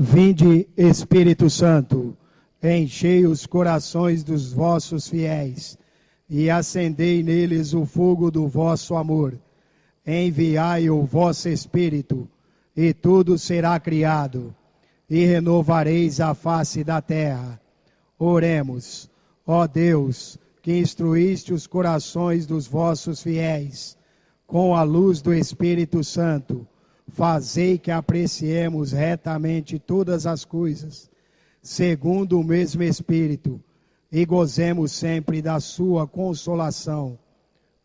Vinde, Espírito Santo, enchei os corações dos vossos fiéis e acendei neles o fogo do vosso amor. Enviai o vosso Espírito, e tudo será criado, e renovareis a face da terra. Oremos, ó Deus, que instruíste os corações dos vossos fiéis, com a luz do Espírito Santo, fazei que apreciemos retamente todas as coisas, segundo o mesmo Espírito, e gozemos sempre da sua consolação.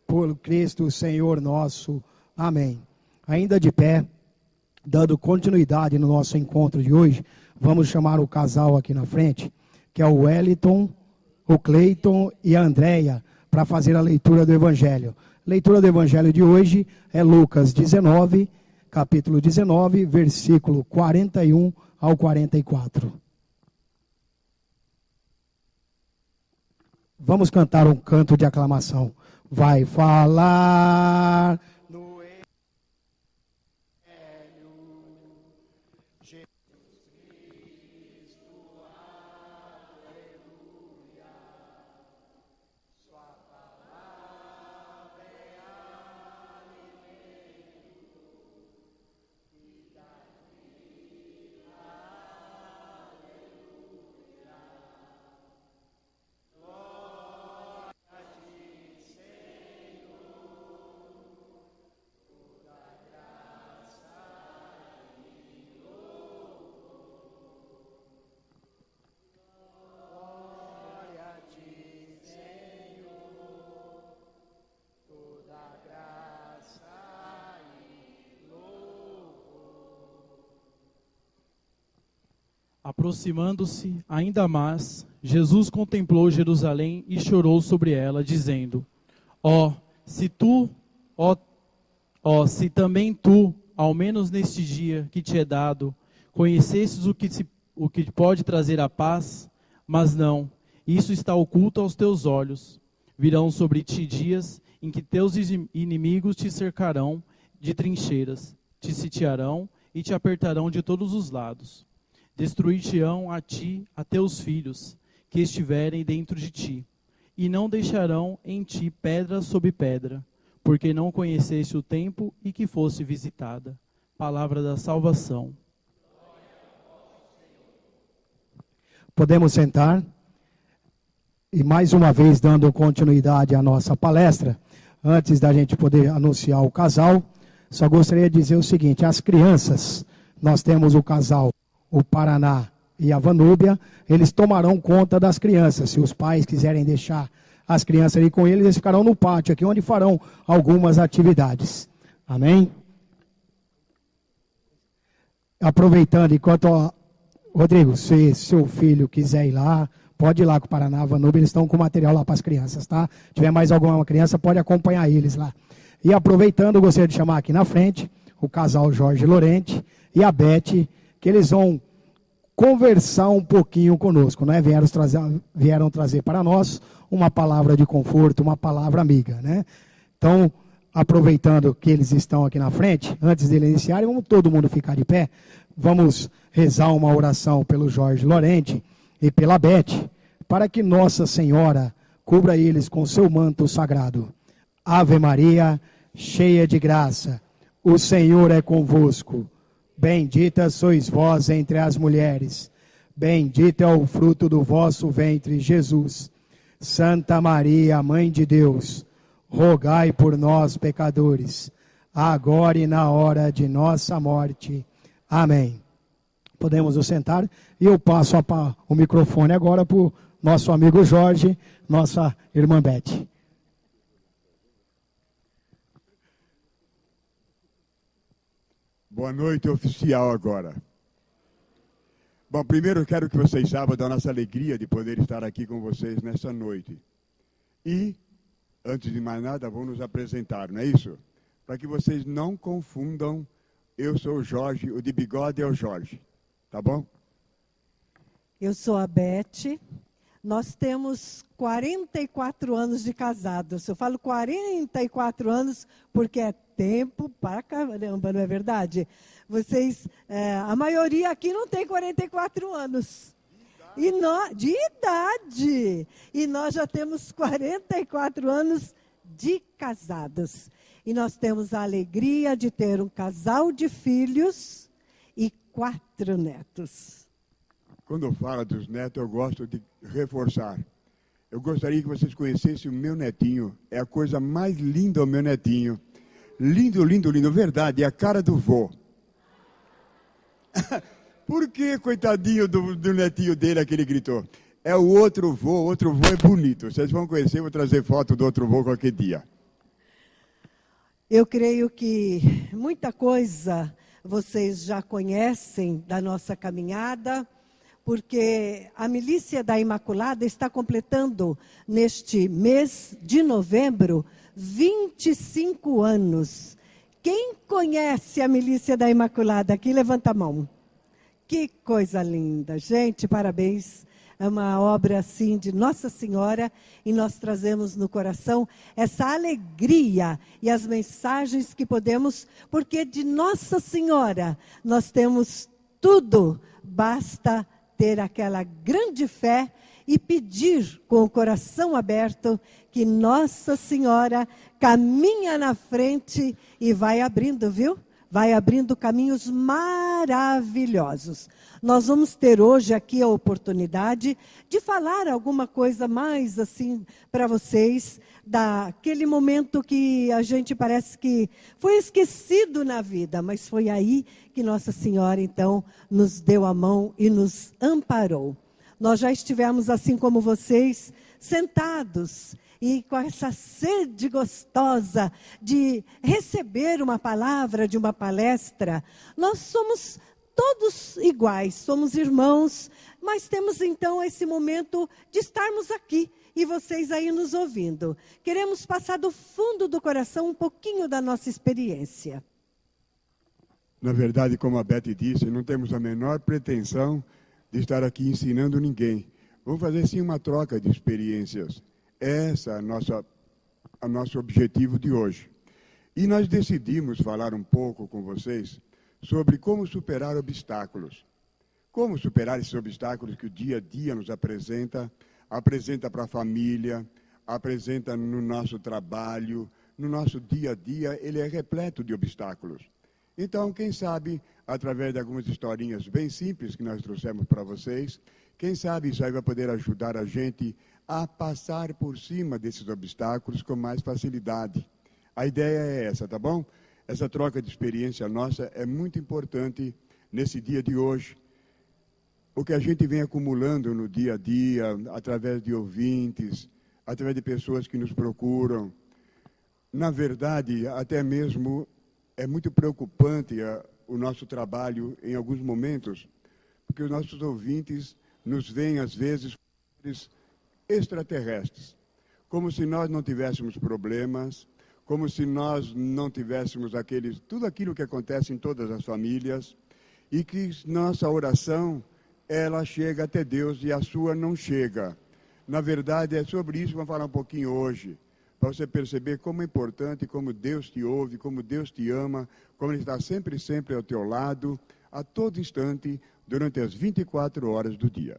Por Cristo Senhor nosso. Amém. Ainda de pé, dando continuidade no nosso encontro de hoje, vamos chamar o casal aqui na frente, que é o Wellington, o Cleiton e a Andréia, para fazer a leitura do Evangelho. Leitura do Evangelho de hoje é Lucas 19, capítulo 19, versículo 41 ao 44. Vamos cantar um canto de aclamação. Vai falar no Evangelho, Jesus Cristo, aleluia. Sua palavra é alimento e dá vida, aleluia. Glória a ti, Senhor, toda graça e louvor. Glória a ti, Senhor, toda graça e louvor. Aproximando-se ainda mais, Jesus contemplou Jerusalém e chorou sobre ela, dizendo: se também tu, ao menos neste dia que te é dado, conhecesses o que pode trazer a paz, mas não, isso está oculto aos teus olhos. Virão sobre ti dias em que teus inimigos te cercarão de trincheiras, te sitiarão e te apertarão de todos os lados. Destruir-te-ão a ti, a teus filhos, que estiverem dentro de ti, e não deixarão em ti pedra sobre pedra, porque não conheceste o tempo e que fosse visitada. Palavra da salvação. Podemos sentar? E mais uma vez, dando continuidade à nossa palestra, antes da gente poder anunciar o casal, só gostaria de dizer o seguinte: as crianças, nós temos o casal, o Paraná e a Vanúbia, eles tomarão conta das crianças. Se os pais quiserem deixar as crianças ali com eles, eles ficarão no pátio aqui, onde farão algumas atividades. Amém? Aproveitando, enquanto, Rodrigo, se seu filho quiser ir lá, pode ir lá com o Paraná, a Vanúbia, eles estão com material lá para as crianças, tá? Se tiver mais alguma criança, pode acompanhar eles lá. E aproveitando, eu gostaria de chamar aqui na frente o casal Jorge Lorente e a Beth, que eles vão conversar um pouquinho conosco, né? Vieram trazer para nós uma palavra de conforto, uma palavra amiga, né? Então, aproveitando que eles estão aqui na frente, antes de eles iniciarem, vamos todo mundo ficar de pé, vamos rezar uma oração pelo Jorge Lorente e pela Beth, para que Nossa Senhora cubra eles com seu manto sagrado. Ave Maria, cheia de graça, o Senhor é convosco. Bendita sois vós entre as mulheres, bendito é o fruto do vosso ventre, Jesus. Santa Maria, Mãe de Deus, rogai por nós, pecadores, agora e na hora de nossa morte. Amém. Podemos nos sentar e eu passo o microfone agora para o nosso amigo Jorge, nossa irmã Beth. Boa noite, oficial, agora. Bom, primeiro eu quero que vocês saibam da nossa alegria de poder estar aqui com vocês nessa noite. E, antes de mais nada, vamos nos apresentar, não é isso? Para que vocês não confundam, eu sou o Jorge, o de bigode é o Jorge, tá bom? Eu sou a Beth, Nós temos 44 anos de casados. Eu falo 44 anos porque é tempo para caramba, não é verdade? Vocês, a maioria aqui não tem 44 anos. De idade. E nós já temos 44 anos de casados. E nós temos a alegria de ter um casal de filhos e 4 netos. Quando eu falo dos netos, eu gosto de reforçar. Eu gostaria que vocês conhecessem o meu netinho. É a coisa mais linda o meu netinho. Lindo, lindo, lindo. Verdade, é a cara do vô. Por que, coitadinho do netinho dele, que ele gritou? É o outro vô é bonito. Vocês vão conhecer, vou trazer foto do outro vô qualquer dia. Eu creio que muita coisa vocês já conhecem da nossa caminhada, porque a Milícia da Imaculada está completando, neste mês de novembro, 25 anos. Quem conhece a Milícia da Imaculada aqui, levanta a mão. Que coisa linda. Gente, parabéns. É uma obra, assim, de Nossa Senhora, e nós trazemos no coração essa alegria e as mensagens que podemos, porque de Nossa Senhora nós temos tudo, basta ter aquela grande fé e pedir com o coração aberto que Nossa Senhora caminha na frente e vai abrindo, viu? Vai abrindo caminhos maravilhosos. Nós vamos ter hoje aqui a oportunidade de falar alguma coisa mais assim para vocês, daquele momento que a gente parece que foi esquecido na vida, mas foi aí que Nossa Senhora então nos deu a mão e nos amparou. Nós já estivemos assim como vocês, sentados e com essa sede gostosa de receber uma palavra de uma palestra. Nós somos todos iguais, somos irmãos, mas temos então esse momento de estarmos aqui e vocês aí nos ouvindo. Queremos passar do fundo do coração um pouquinho da nossa experiência. Na verdade, como a Beth disse, não temos a menor pretensão de estar aqui ensinando ninguém. Vamos fazer sim uma troca de experiências. Esse é o nosso objetivo de hoje. E nós decidimos falar um pouco com vocês sobre como superar obstáculos. Como superar esses obstáculos que o dia a dia nos apresenta para a família, apresenta no nosso trabalho, no nosso dia a dia, ele é repleto de obstáculos. Então, quem sabe, através de algumas historinhas bem simples que nós trouxemos para vocês, quem sabe isso aí vai poder ajudar a gente a passar por cima desses obstáculos com mais facilidade. A ideia é essa, tá bom? Essa troca de experiência nossa é muito importante nesse dia de hoje. O que a gente vem acumulando no dia a dia, através de ouvintes, através de pessoas que nos procuram. Na verdade, até mesmo é muito preocupante o nosso trabalho em alguns momentos, porque os nossos ouvintes nos veem, às vezes, extraterrestres, como se nós não tivéssemos problemas, como se nós não tivéssemos tudo aquilo que acontece em todas as famílias, e que nossa oração, ela chega até Deus e a sua não chega. Na verdade, é sobre isso que vamos falar um pouquinho hoje, para você perceber como é importante, como Deus te ouve, como Deus te ama, como Ele está sempre, sempre ao teu lado, a todo instante, durante as 24 horas do dia.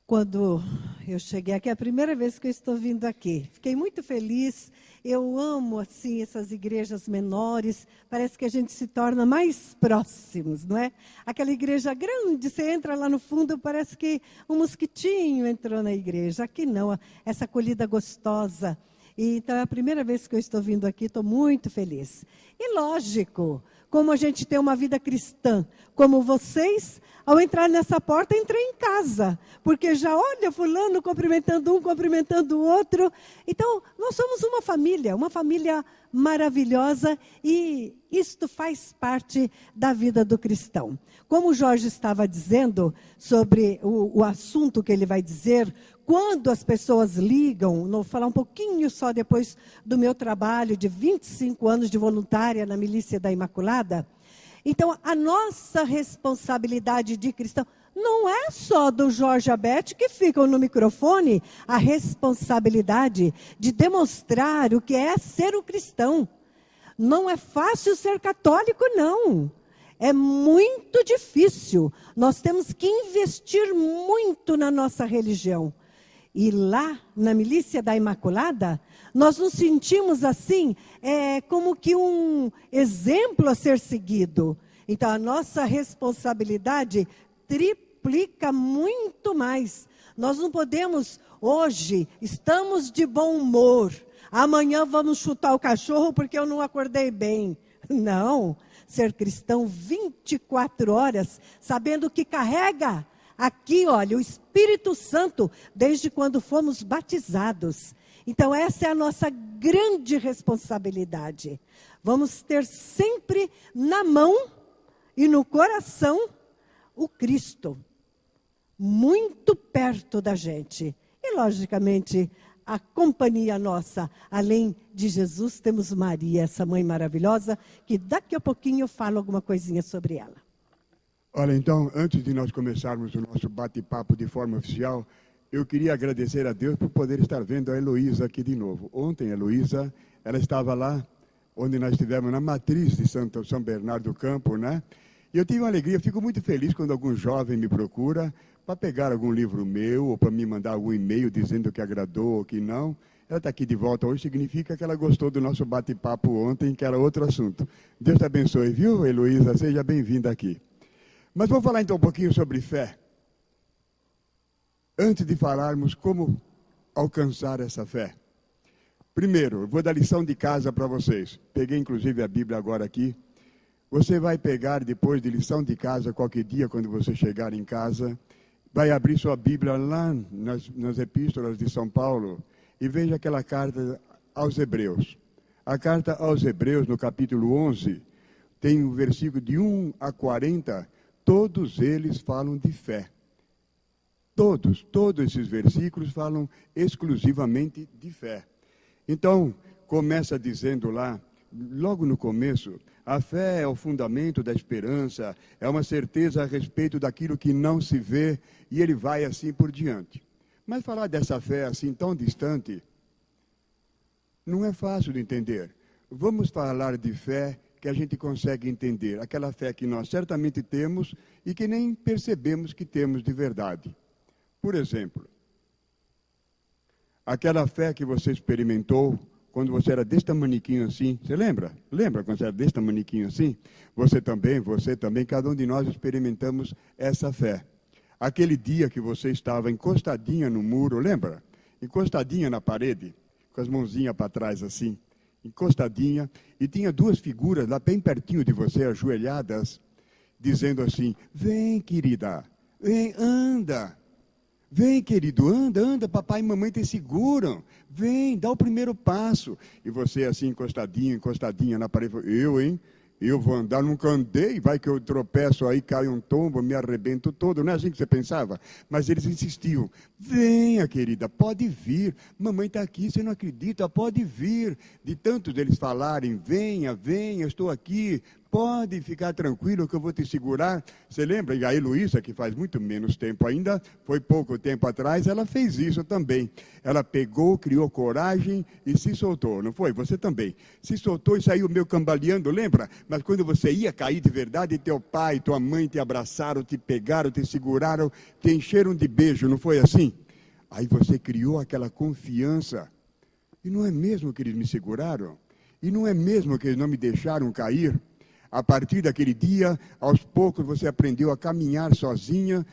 Quando eu cheguei aqui, é a primeira vez que eu estou vindo aqui. Fiquei muito feliz. Eu amo, assim, essas igrejas menores. Parece que a gente se torna mais próximos, não é? Aquela igreja grande, você entra lá no fundo, parece que um mosquitinho entrou na igreja. Aqui não, essa acolhida gostosa. E, então, é a primeira vez que eu estou vindo aqui, estou muito feliz. E lógico, como a gente tem uma vida cristã, como vocês, ao entrar nessa porta, entrei em casa, porque já olha fulano cumprimentando um, cumprimentando o outro. Então, nós somos uma família maravilhosa, e isto faz parte da vida do cristão. Como o Jorge estava dizendo sobre o assunto que ele vai dizer, quando as pessoas ligam, vou falar um pouquinho só depois do meu trabalho de 25 anos de voluntária na Milícia da Imaculada. Então, a nossa responsabilidade de cristão não é só do Jorge e a Beth que ficam no microfone a responsabilidade de demonstrar o que é ser um cristão. Não é fácil ser católico, não. É muito difícil. Nós temos que investir muito na nossa religião. E lá, na Milícia da Imaculada, nós nos sentimos assim, como que um exemplo a ser seguido. Então, a nossa responsabilidade triplica muito mais. Nós não podemos, hoje, estamos de bom humor. Amanhã vamos chutar o cachorro porque eu não acordei bem. Não, ser cristão 24 horas, sabendo que carrega aqui, olha, o Espírito Santo, desde quando fomos batizados. Então, essa é a nossa grande responsabilidade. Vamos ter sempre na mão e no coração o Cristo, muito perto da gente. E, logicamente, a companhia nossa, além de Jesus, temos Maria, essa mãe maravilhosa, que daqui a pouquinho eu falo alguma coisinha sobre ela. Olha, então, antes de nós começarmos o nosso bate-papo de forma oficial, eu queria agradecer a Deus por poder estar vendo a Heloísa aqui de novo. Ontem, a Heloísa, ela estava lá, onde nós estivemos na matriz de São Bernardo do Campo, né? E eu tive uma alegria, fico muito feliz quando algum jovem me procura para pegar algum livro meu ou para me mandar algum e-mail dizendo que agradou ou que não. Ela está aqui de volta hoje, significa que ela gostou do nosso bate-papo ontem, que era outro assunto. Deus te abençoe, viu, Heloísa? Seja bem-vinda aqui. Mas vou falar então um pouquinho sobre fé. Antes de falarmos como alcançar essa fé. Primeiro, eu vou dar lição de casa para vocês. Peguei inclusive a Bíblia agora aqui. Você vai pegar depois de lição de casa, qualquer dia, quando você chegar em casa, vai abrir sua Bíblia lá nas epístolas de São Paulo e veja aquela carta aos Hebreus. A carta aos Hebreus, no capítulo 11, tem o versículo de 1 a 40, todos eles falam de fé. Todos esses versículos falam exclusivamente de fé. Então, começa dizendo lá, logo no começo, a fé é o fundamento da esperança, é uma certeza a respeito daquilo que não se vê, e ele vai assim por diante. Mas falar dessa fé assim tão distante, não é fácil de entender. Vamos falar de fé que a gente consegue entender, aquela fé que nós certamente temos e que nem percebemos que temos de verdade. Por exemplo, aquela fé que você experimentou quando você era desse tamaniquinho assim, você lembra? Lembra quando você era desse tamaniquinho assim? Você também, cada um de nós experimentamos essa fé. Aquele dia que você estava encostadinha no muro, lembra? Encostadinha na parede, com as mãozinhas para trás assim, encostadinha, e tinha duas figuras lá bem pertinho de você, ajoelhadas, dizendo assim, vem querida, vem, anda. Vem, querido, anda, papai e mamãe te seguram. Vem, dá o primeiro passo. E você assim, encostadinha na parede, eu vou andar, nunca andei, vai que eu tropeço aí, cai um tombo, me arrebento todo. Não é assim que você pensava? Mas eles insistiam, venha, querida, pode vir. Mamãe está aqui, você não acredita, pode vir. De tantos deles falarem, venha, estou aqui. Pode ficar tranquilo que eu vou te segurar. Você lembra? E a Heloísa, que faz muito menos tempo ainda, foi pouco tempo atrás, ela fez isso também. Ela pegou, criou coragem e se soltou, não foi? Você também. Se soltou e saiu meio cambaleando, lembra? Mas quando você ia cair de verdade, teu pai e tua mãe te abraçaram, te pegaram, te seguraram, te encheram de beijo, não foi assim? Aí você criou aquela confiança. E não é mesmo que eles me seguraram? E não é mesmo que eles não me deixaram cair? A partir daquele dia, aos poucos você aprendeu a caminhar sozinho,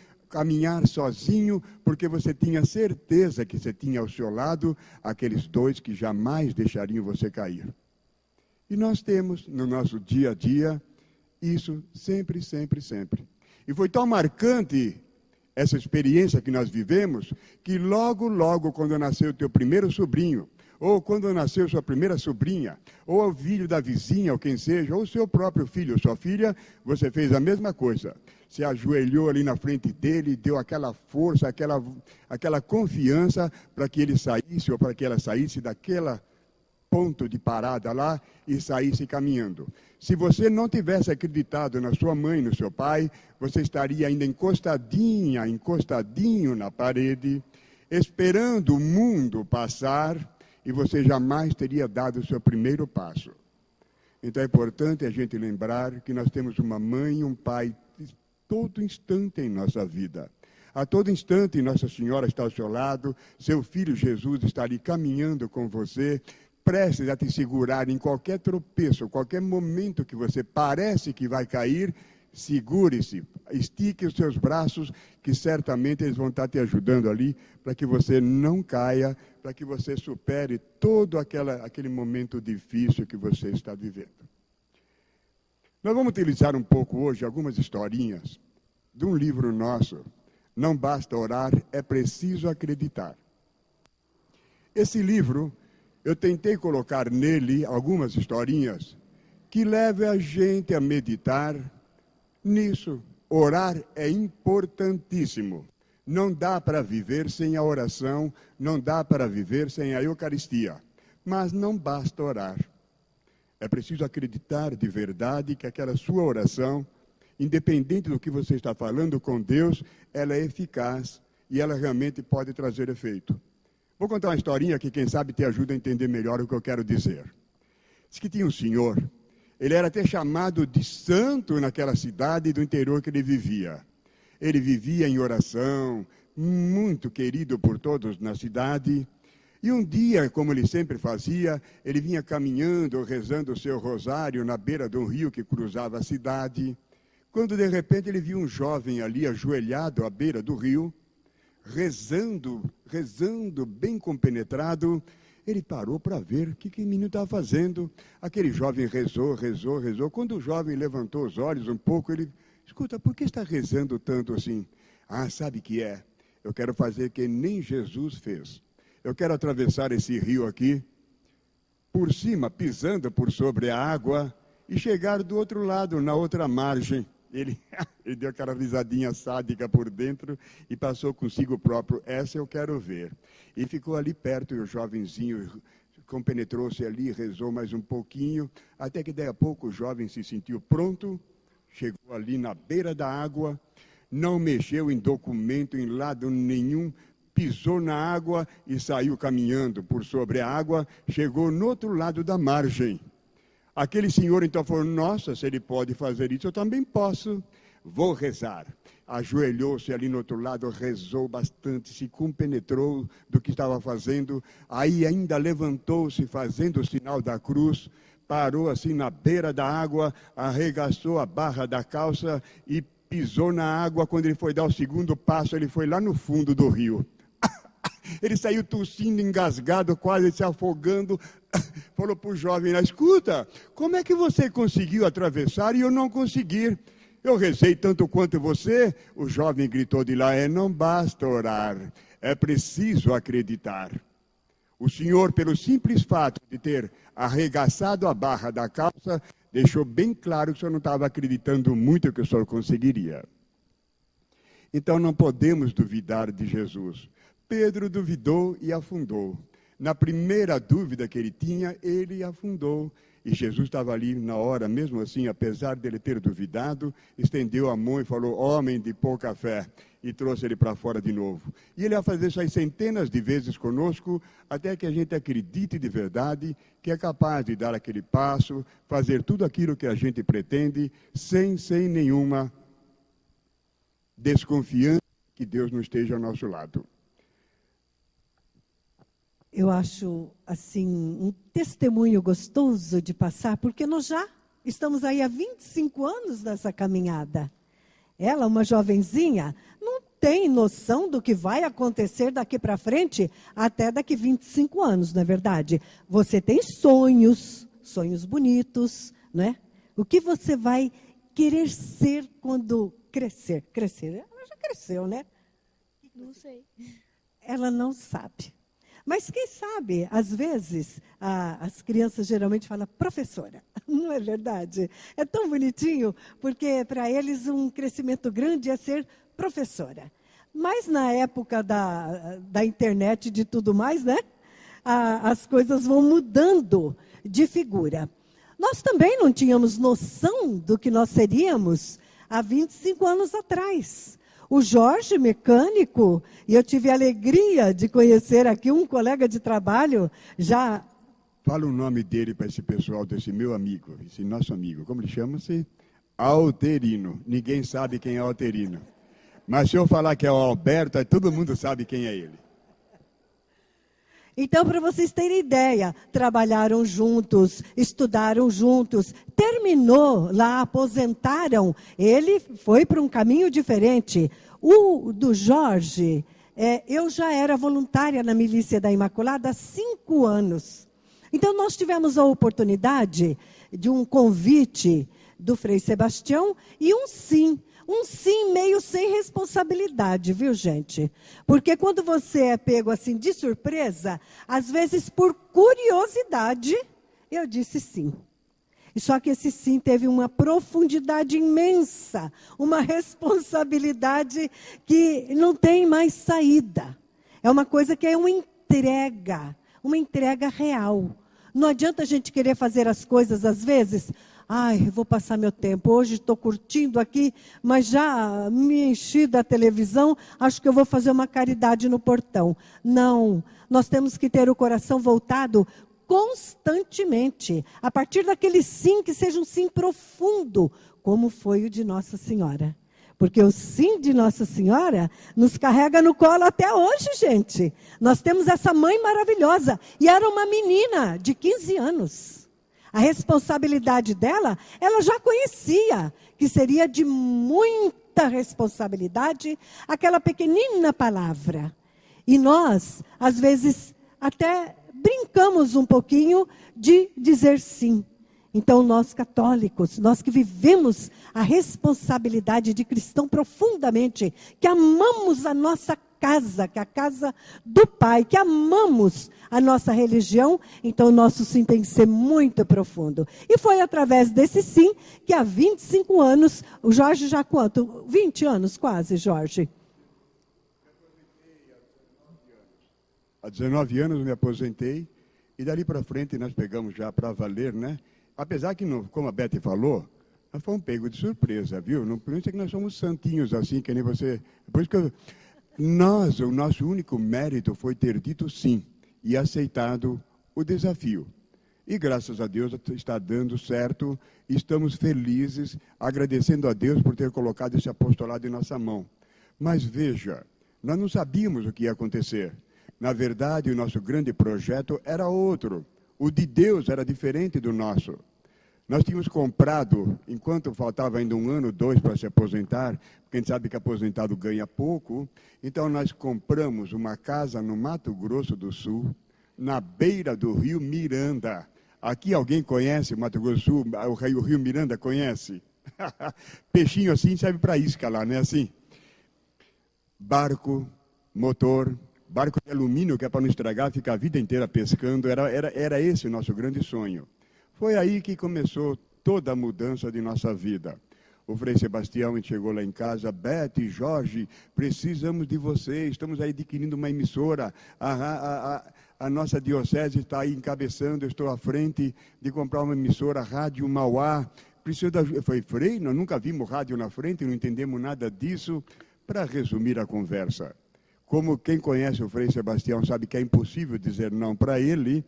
porque você tinha certeza que você tinha ao seu lado aqueles dois que jamais deixariam você cair. E nós temos no nosso dia a dia isso sempre. E foi tão marcante essa experiência que nós vivemos, que logo quando nasceu o teu primeiro sobrinho, ou quando nasceu sua primeira sobrinha, ou o filho da vizinha, ou quem seja, ou seu próprio filho, ou sua filha, você fez a mesma coisa. Se ajoelhou ali na frente dele, deu aquela força, aquela confiança para que ele saísse, ou para que ela saísse daquela ponto de parada lá e saísse caminhando. Se você não tivesse acreditado na sua mãe, no seu pai, você estaria ainda encostadinho na parede, esperando o mundo passar, e você jamais teria dado o seu primeiro passo. Então é importante a gente lembrar que nós temos uma mãe e um pai todo instante em nossa vida. A todo instante Nossa Senhora está ao seu lado, seu filho Jesus está ali caminhando com você, prestes a te segurar em qualquer tropeço, qualquer momento que você parece que vai cair, segure-se, estique os seus braços, que certamente eles vão estar te ajudando ali, para que você não caia, para que você supere todo aquele momento difícil que você está vivendo. Nós vamos utilizar um pouco hoje algumas historinhas de um livro nosso, Não Basta Orar, É Preciso Acreditar. Esse livro, eu tentei colocar nele algumas historinhas que levem a gente a meditar nisso. Orar é importantíssimo. Não dá para viver sem a oração, não dá para viver sem a Eucaristia. Mas não basta orar. É preciso acreditar de verdade que aquela sua oração, independente do que você está falando com Deus, ela é eficaz e ela realmente pode trazer efeito. Vou contar uma historinha que, quem sabe, te ajuda a entender melhor o que eu quero dizer. Diz que tinha um senhor, ele era até chamado de santo naquela cidade do interior que ele vivia. Ele vivia em oração, muito querido por todos na cidade. E um dia, como ele sempre fazia, ele vinha caminhando, rezando o seu rosário na beira de um rio que cruzava a cidade, quando de repente ele viu um jovem ali ajoelhado à beira do rio, rezando bem compenetrado. Ele parou para ver o que o menino estava fazendo. Aquele jovem rezou. Quando o jovem levantou os olhos um pouco, ele: escuta, por que está rezando tanto assim? Ah, sabe o que é? Eu quero fazer que nem Jesus fez. Eu quero atravessar esse rio aqui, por cima, pisando por sobre a água, e chegar do outro lado, na outra margem. Ele deu aquela risadinha sádica por dentro e passou consigo próprio: essa eu quero ver. E ficou ali perto, e o jovenzinho compenetrou-se ali, rezou mais um pouquinho, até que daí a pouco o jovem se sentiu pronto, chegou ali na beira da água, não mexeu em documento, em lado nenhum, pisou na água e saiu caminhando por sobre a água, chegou no outro lado da margem. Aquele senhor então falou: nossa, se ele pode fazer isso, eu também posso. Vou rezar. Ajoelhou-se ali no outro lado, rezou bastante, se compenetrou do que estava fazendo. Aí ainda levantou-se, fazendo o sinal da cruz, parou assim na beira da água, arregaçou a barra da calça e pisou na água. Quando ele foi dar o segundo passo, ele foi lá no fundo do rio. Ele saiu tossindo, engasgado, quase se afogando. Falou para o jovem lá: escuta, como é que você conseguiu atravessar e eu não conseguir? Eu rezei tanto quanto você. O jovem gritou de lá: não basta orar, é preciso acreditar. O senhor, pelo simples fato de ter arregaçado a barra da calça, deixou bem claro que o senhor não estava acreditando muito que o senhor conseguiria. Então não podemos duvidar de Jesus. Pedro duvidou e afundou. Na primeira dúvida que ele tinha, ele afundou. E Jesus estava ali na hora, mesmo assim, apesar dele ter duvidado, estendeu a mão e falou: homem de pouca fé, e trouxe ele para fora de novo. E ele vai fazer isso aí centenas de vezes conosco, até que a gente acredite de verdade que é capaz de dar aquele passo, fazer tudo aquilo que a gente pretende, sem nenhuma desconfiança que Deus não esteja ao nosso lado. Eu acho, assim, um testemunho gostoso de passar, porque nós já estamos aí há 25 anos nessa caminhada. Ela, uma jovenzinha, não tem noção do que vai acontecer daqui para frente, até daqui 25 anos, não é verdade? Você tem sonhos bonitos, não é? O que você vai querer ser quando crescer? Crescer, ela já cresceu, né? Não sei. Ela não sabe. Mas quem sabe, às vezes, as crianças geralmente falam professora, não é verdade? É tão bonitinho, porque para eles um crescimento grande é ser professora. Mas na época da internet e de tudo mais, né? as coisas vão mudando de figura. Nós também não tínhamos noção do que nós seríamos há 25 anos atrás. O Jorge, mecânico, e eu tive a alegria de conhecer aqui um colega de trabalho, já... Fala o nome dele para esse pessoal, desse meu amigo, esse nosso amigo. Como ele chama-se? Alterino. Ninguém sabe quem é Alterino. Mas se eu falar que é o Alberto, todo mundo sabe quem é ele. Então, para vocês terem ideia, trabalharam juntos, estudaram juntos, terminou lá, aposentaram. Ele foi para um caminho diferente. O do Jorge, eu já era voluntária na Milícia da Imaculada há 5 anos. Então, nós tivemos a oportunidade de um convite do Frei Sebastião e um sim meio sem responsabilidade, viu, gente? Porque quando você é pego assim de surpresa, às vezes por curiosidade, eu disse sim. E só que esse sim teve uma profundidade imensa, uma responsabilidade que não tem mais saída. É uma coisa que é uma entrega real. Não adianta a gente querer fazer as coisas às vezes... Ai, vou passar meu tempo. Hoje estou curtindo aqui, mas já me enchi da televisão. Acho que eu vou fazer uma caridade no portão. Não, nós temos que ter o coração voltado constantemente. A partir daquele sim, que seja um sim profundo, como foi o de Nossa Senhora. Porque o sim de Nossa Senhora nos carrega no colo até hoje, gente. Nós temos essa mãe maravilhosa. E era uma menina de 15 anos. A responsabilidade dela, ela já conhecia, que seria de muita responsabilidade aquela pequenina palavra. E nós, às vezes, até brincamos um pouquinho de dizer sim. Então, nós católicos, nós que vivemos a responsabilidade de cristão profundamente, que amamos a nossa casa, que é a casa do Pai, que amamos a nossa religião, então o nosso sim tem que ser muito profundo. E foi através desse sim que há 25 anos, o Jorge já quanto? 20 anos quase, Jorge. Há 19 anos eu me aposentei e dali para frente nós pegamos já para valer, né? Apesar que, como a Beth falou, nós fomos pego de surpresa, viu? Não pensa que nós somos santinhos assim, que nem você. Por isso que o nosso único mérito foi ter dito sim e aceitado o desafio. E graças a Deus está dando certo, estamos felizes, agradecendo a Deus por ter colocado esse apostolado em nossa mão. Mas veja, nós não sabíamos o que ia acontecer. Na verdade, o nosso grande projeto era outro. O de Deus era diferente do nosso. Nós tínhamos comprado, enquanto faltava ainda 1 ano, 2 para se aposentar, porque a gente sabe que aposentado ganha pouco, então nós compramos uma casa no Mato Grosso do Sul, na beira do rio Miranda. Aqui alguém conhece o Mato Grosso do Sul? O rio Miranda conhece? Peixinho assim serve para isca lá, né? Assim. Barco, motor, barco de alumínio, que é para não estragar, fica a vida inteira pescando. Era esse o nosso grande sonho. Foi aí que começou toda a mudança de nossa vida. O Frei Sebastião chegou lá em casa, Beth, Jorge, precisamos de vocês, estamos aí adquirindo uma emissora, a nossa diocese está aí encabeçando, eu estou à frente de comprar uma emissora, Rádio Mauá. Eu falei, Frei, nós nunca vimos rádio na frente, não entendemos nada disso. Para resumir a conversa, como quem conhece o Frei Sebastião sabe que é impossível dizer não para ele,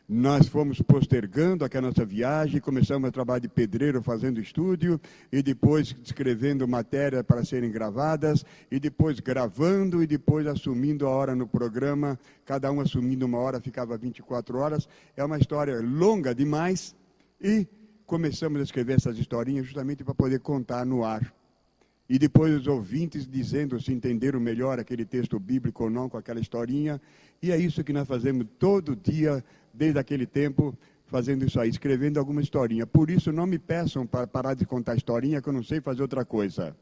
nós fomos postergando aquela nossa viagem, começamos a trabalhar de pedreiro fazendo estúdio, e depois escrevendo matéria para serem gravadas, e depois gravando, e depois assumindo a hora no programa, cada um assumindo uma hora, ficava 24 horas. É uma história longa demais, e começamos a escrever essas historinhas justamente para poder contar no ar. E depois os ouvintes dizendo se entenderam melhor aquele texto bíblico ou não com aquela historinha. E é isso que nós fazemos todo dia, desde aquele tempo, fazendo isso aí, escrevendo alguma historinha. Por isso, não me peçam para parar de contar historinha, que eu não sei fazer outra coisa.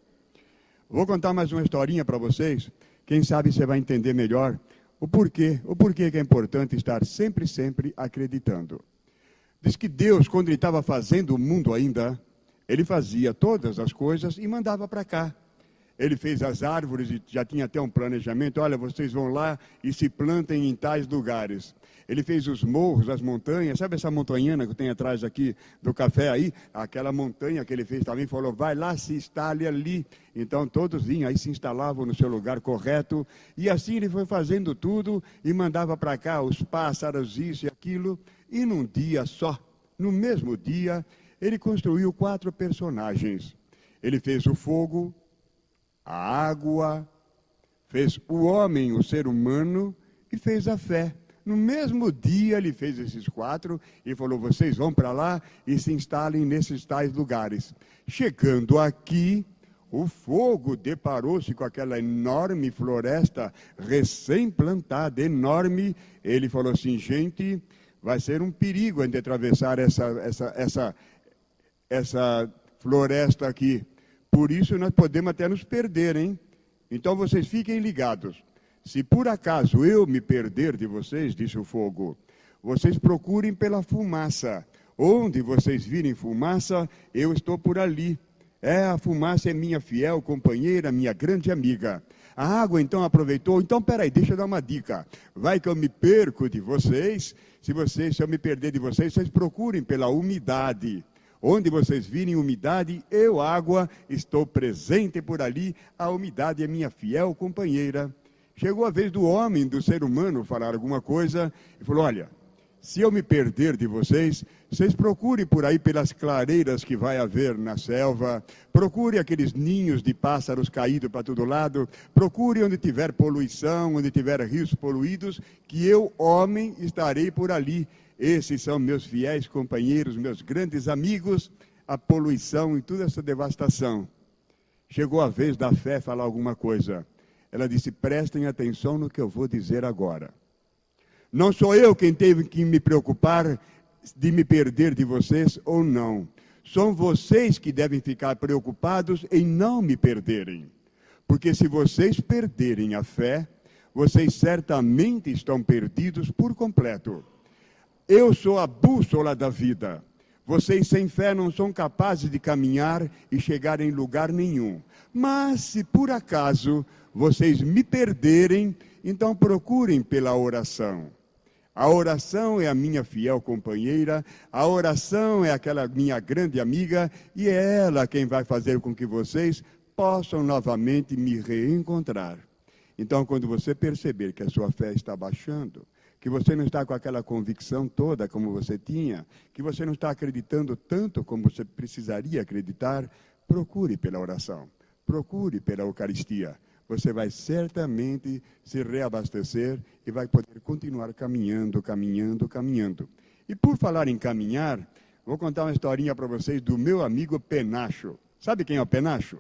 Vou contar mais uma historinha para vocês. Quem sabe você vai entender melhor o porquê que é importante estar sempre, sempre acreditando. Diz que Deus, quando Ele estava fazendo o mundo ainda, Ele fazia todas as coisas e mandava para cá. Ele fez as árvores e já tinha até um planejamento. Olha, vocês vão lá e se plantem em tais lugares. Ele fez os morros, as montanhas. Sabe essa montanhana que tem atrás aqui do café aí? Aquela montanha que ele fez também, falou, vai lá, se instale ali. Então todos vinham, aí se instalavam no seu lugar correto. E assim ele foi fazendo tudo e mandava para cá os pássaros, isso e aquilo. E num dia só, no mesmo dia, ele construiu 4 personagens. Ele fez o fogo, a água, fez o homem, o ser humano, e fez a fé. No mesmo dia ele fez esses 4 e falou, vocês vão para lá e se instalem nesses tais lugares. Chegando aqui, o fogo deparou-se com aquela enorme floresta recém-plantada, enorme. Ele falou assim, gente, vai ser um perigo a gente atravessar essa floresta aqui. Por isso nós podemos até nos perder, hein? Então vocês fiquem ligados. Se por acaso eu me perder de vocês, disse o fogo, vocês procurem pela fumaça. Onde vocês virem fumaça, eu estou por ali. A fumaça é minha fiel companheira, minha grande amiga. A água então aproveitou. Então, peraí, deixa eu dar uma dica. Vai que eu me perco de vocês. Se eu me perder de vocês, vocês procurem pela umidade. Onde vocês virem umidade, eu, água, estou presente por ali. A umidade é minha fiel companheira. Chegou a vez do homem, do ser humano, falar alguma coisa e falou, olha, se eu me perder de vocês, vocês procurem por aí pelas clareiras que vai haver na selva, procure aqueles ninhos de pássaros caídos para todo lado, procure onde tiver poluição, onde tiver rios poluídos, que eu, homem, estarei por ali. Esses são meus fiéis companheiros, meus grandes amigos, a poluição e toda essa devastação. Chegou a vez da fé falar alguma coisa. Ela disse, prestem atenção no que eu vou dizer agora. Não sou eu quem teve que me preocupar de me perder de vocês ou não. São vocês que devem ficar preocupados em não me perderem. Porque se vocês perderem a fé, vocês certamente estão perdidos por completo. Eu sou a bússola da vida. Vocês sem fé não são capazes de caminhar e chegar em lugar nenhum. Mas se por acaso vocês me perderem, então procurem pela oração. A oração é a minha fiel companheira, a oração é aquela minha grande amiga, e é ela quem vai fazer com que vocês possam novamente me reencontrar. Então, quando você perceber que a sua fé está baixando, que você não está com aquela convicção toda como você tinha, que você não está acreditando tanto como você precisaria acreditar, procure pela oração, procure pela Eucaristia. Você vai certamente se reabastecer e vai poder continuar caminhando, caminhando, caminhando. E por falar em caminhar, vou contar uma historinha para vocês do meu amigo Penacho. Sabe quem é o Penacho?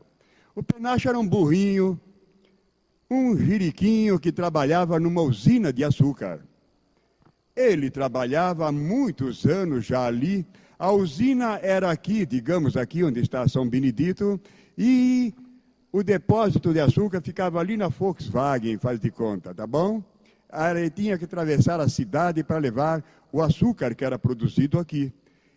O Penacho era um burrinho, um jiriquinho que trabalhava numa usina de açúcar. Ele trabalhava há muitos anos já ali. A usina era aqui, digamos aqui onde está São Benedito, e o depósito de açúcar ficava ali na Volkswagen, faz de conta, tá bom? Ele tinha que atravessar a cidade para levar o açúcar que era produzido aqui.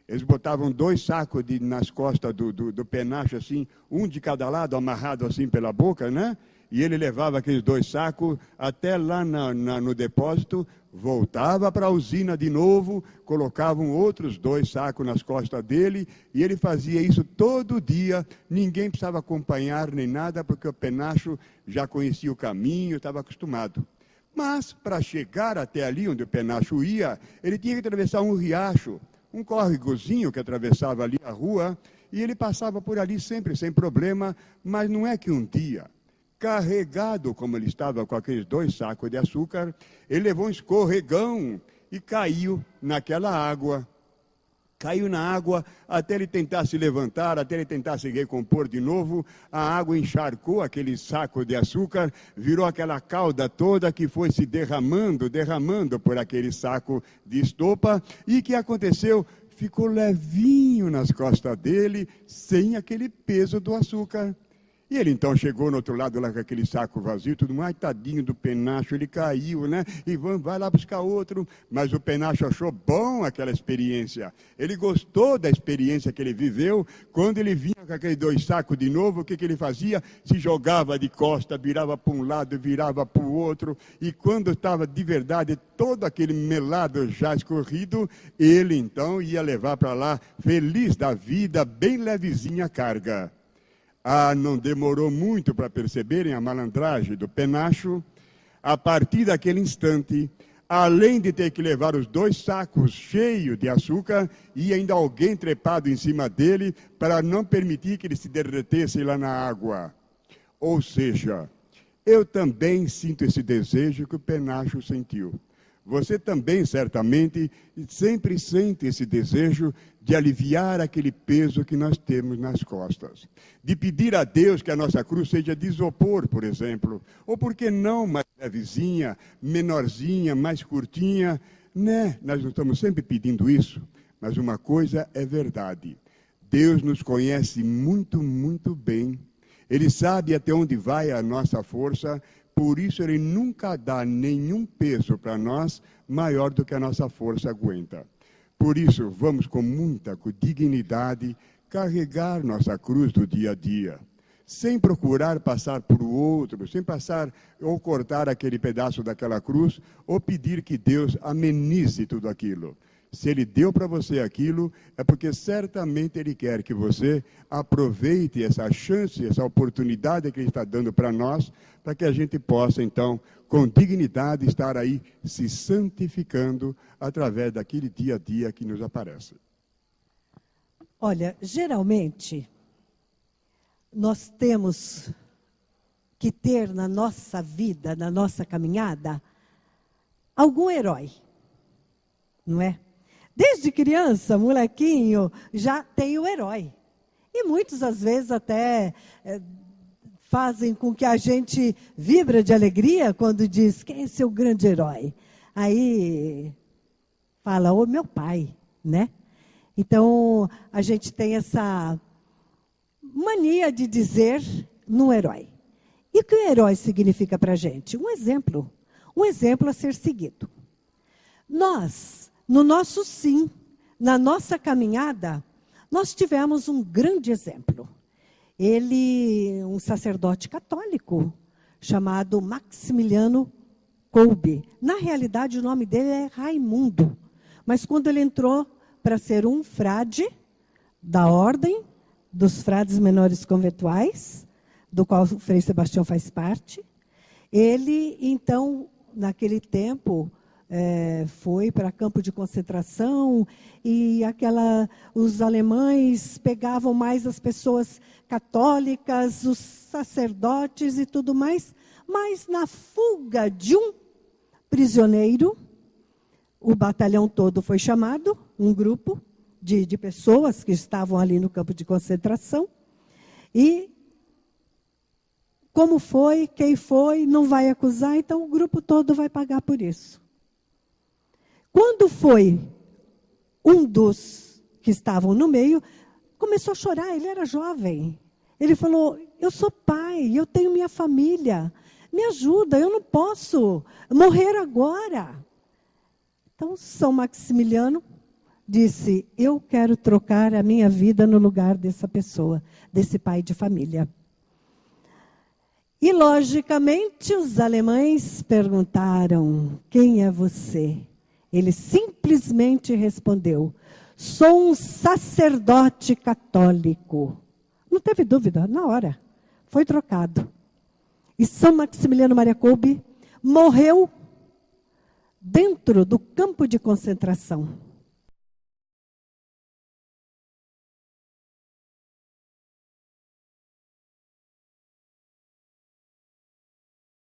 Eles botavam 2 sacos nas costas do Penacho, assim, um de cada lado, amarrado assim pela boca, né? E ele levava aqueles 2 sacos até lá no depósito, voltava para a usina de novo, colocavam outros 2 sacos nas costas dele, e ele fazia isso todo dia. Ninguém precisava acompanhar nem nada, porque o Penacho já conhecia o caminho, estava acostumado. Mas, para chegar até ali onde o Penacho ia, ele tinha que atravessar um riacho, um córregozinho que atravessava ali a rua, e ele passava por ali sempre sem problema, mas não é que um dia, carregado como ele estava com aqueles 2 sacos de açúcar, ele levou um escorregão e caiu naquela água. Caiu na água até ele tentar se levantar, até ele tentar se recompor de novo. A água encharcou aquele saco de açúcar, virou aquela calda toda que foi se derramando por aquele saco de estopa. E o que aconteceu? Ficou levinho nas costas dele, sem aquele peso do açúcar. E ele então chegou no outro lado lá com aquele saco vazio, tudo mais, tadinho do Penacho, ele caiu, né? E vai lá buscar outro. Mas o Penacho achou bom aquela experiência. Ele gostou da experiência que ele viveu. Quando ele vinha com aqueles 2 sacos de novo, o que ele fazia? Se jogava de costa, virava para um lado, virava para o outro. E quando estava de verdade todo aquele melado já escorrido, ele então ia levar para lá, feliz da vida, bem levezinha a carga. Não demorou muito para perceberem a malandragem do Penacho. A partir daquele instante, além de ter que levar os 2 sacos cheios de açúcar, e ainda alguém trepado em cima dele para não permitir que ele se derretesse lá na água. Ou seja, eu também sinto esse desejo que o Penacho sentiu. Você também, certamente, sempre sente esse desejo de aliviar aquele peso que nós temos nas costas. De pedir a Deus que a nossa cruz seja de isopor, por exemplo. Ou, por que não, mais levezinha, menorzinha, mais curtinha, né? Nós não estamos sempre pedindo isso, mas uma coisa é verdade. Deus nos conhece muito, muito bem. Ele sabe até onde vai a nossa força. Por isso, Ele nunca dá nenhum peso para nós maior do que a nossa força aguenta. Por isso, vamos com muita dignidade carregar nossa cruz do dia a dia, sem procurar passar por outro, sem passar ou cortar aquele pedaço daquela cruz, ou pedir que Deus amenize tudo aquilo. Se Ele deu para você aquilo, é porque certamente Ele quer que você aproveite essa chance, essa oportunidade que Ele está dando para nós, para que a gente possa, então, com dignidade, estar aí se santificando através daquele dia a dia que nos aparece. Olha, geralmente, nós temos que ter na nossa vida, na nossa caminhada, algum herói, não é? Desde criança, molequinho, já tem o herói. E muitos, às vezes, até fazem com que a gente vibra de alegria quando diz, quem é seu grande herói? Aí fala, ô meu pai, né? Então, a gente tem essa mania de dizer no herói. E o que o herói significa para a gente? Um exemplo a ser seguido. Nós, no nosso sim, na nossa caminhada, nós tivemos um grande exemplo. Ele, um sacerdote católico, chamado Maximiliano Kolbe. Na realidade, o nome dele é Raimundo. Mas quando ele entrou para ser um frade da ordem dos frades menores conventuais, do qual o Frei Sebastião faz parte, ele, então, naquele tempo, foi para campo de concentração e os alemães pegavam mais as pessoas católicas, os sacerdotes e tudo mais, mas na fuga de um prisioneiro, o batalhão todo foi chamado, um grupo de pessoas que estavam ali no campo de concentração, e como foi, quem foi, não vai acusar, então o grupo todo vai pagar por isso. Quando foi um dos que estavam no meio, começou a chorar, ele era jovem. Ele falou, eu sou pai, eu tenho minha família, me ajuda, eu não posso morrer agora. Então, São Maximiliano disse, eu quero trocar a minha vida no lugar dessa pessoa, desse pai de família. E, logicamente, os alemães perguntaram, quem é você? Ele simplesmente respondeu, sou um sacerdote católico. Não teve dúvida, na hora, foi trocado. E São Maximiliano Maria Kolbe morreu dentro do campo de concentração.